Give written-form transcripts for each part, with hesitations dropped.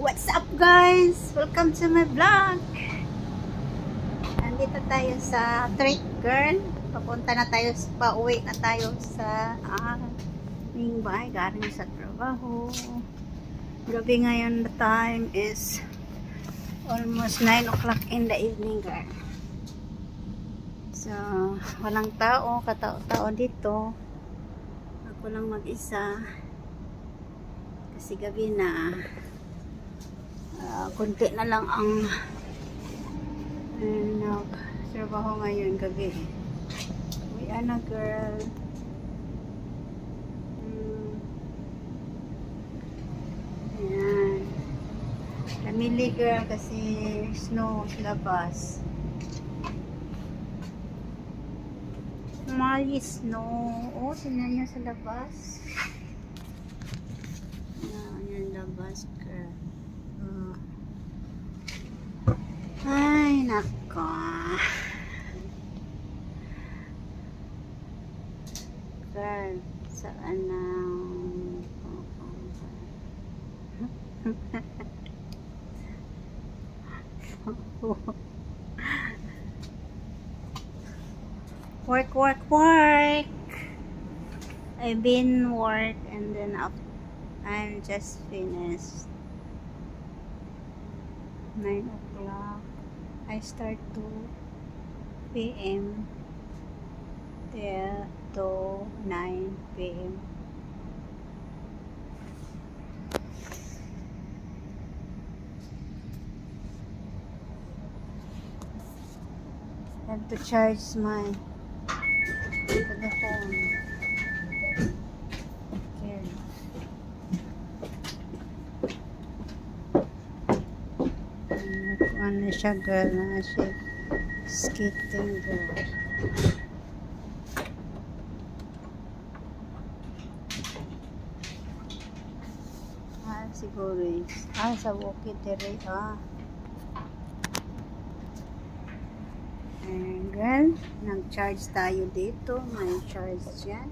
What's up guys? Welcome to my vlog. Nandito tayo sa Trade Girl. Papunta na tayo, pauwi na tayo sa aming bahay galing sa trabaho. Gabi ngayon, the time is almost 9 o'clock in the evening girl. So, walang tao, katao-tao dito. Ako lang mag-isa. Kasi gabi na. Kunti na lang ang nagtrabaho ngayon gabi. Uwi na girl. Ayan. Namili girl kasi snow sa labas. Mali snow. Oh, tingnan niyo sa labas. Ayan labas girl. Ay, nako. Girl, saan na? Work. I've been work and then I'm just finished. 9 o'clock. I start 2 p.m. till to 9 p.m. I have to charge my telephone. Okay. Ano siya girl na siya skating girl. Siguro sa bukid dire and girl, nag-charge tayo dito. May charge dyan.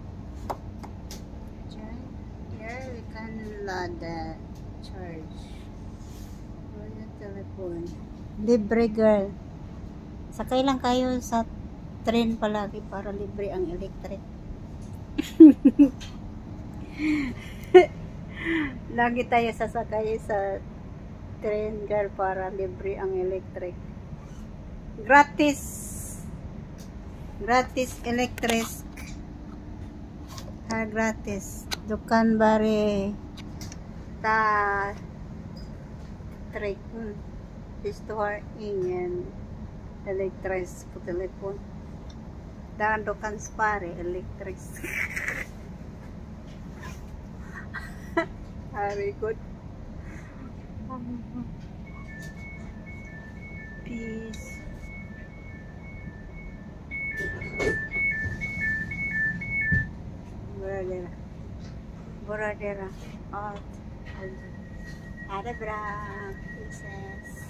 Here we can load the charge for the telephone. Libre girl. Sakay lang kayo sa train palagi para libre ang electric. Lagi tayo sasakay sa train girl para libre ang electric. Gratis electric. Gratis. Dukan bare ta trick. Store ingin electric po telepon. Dan dukan spare electric. Very good. Peace. Boradera. Ada bra. Princess.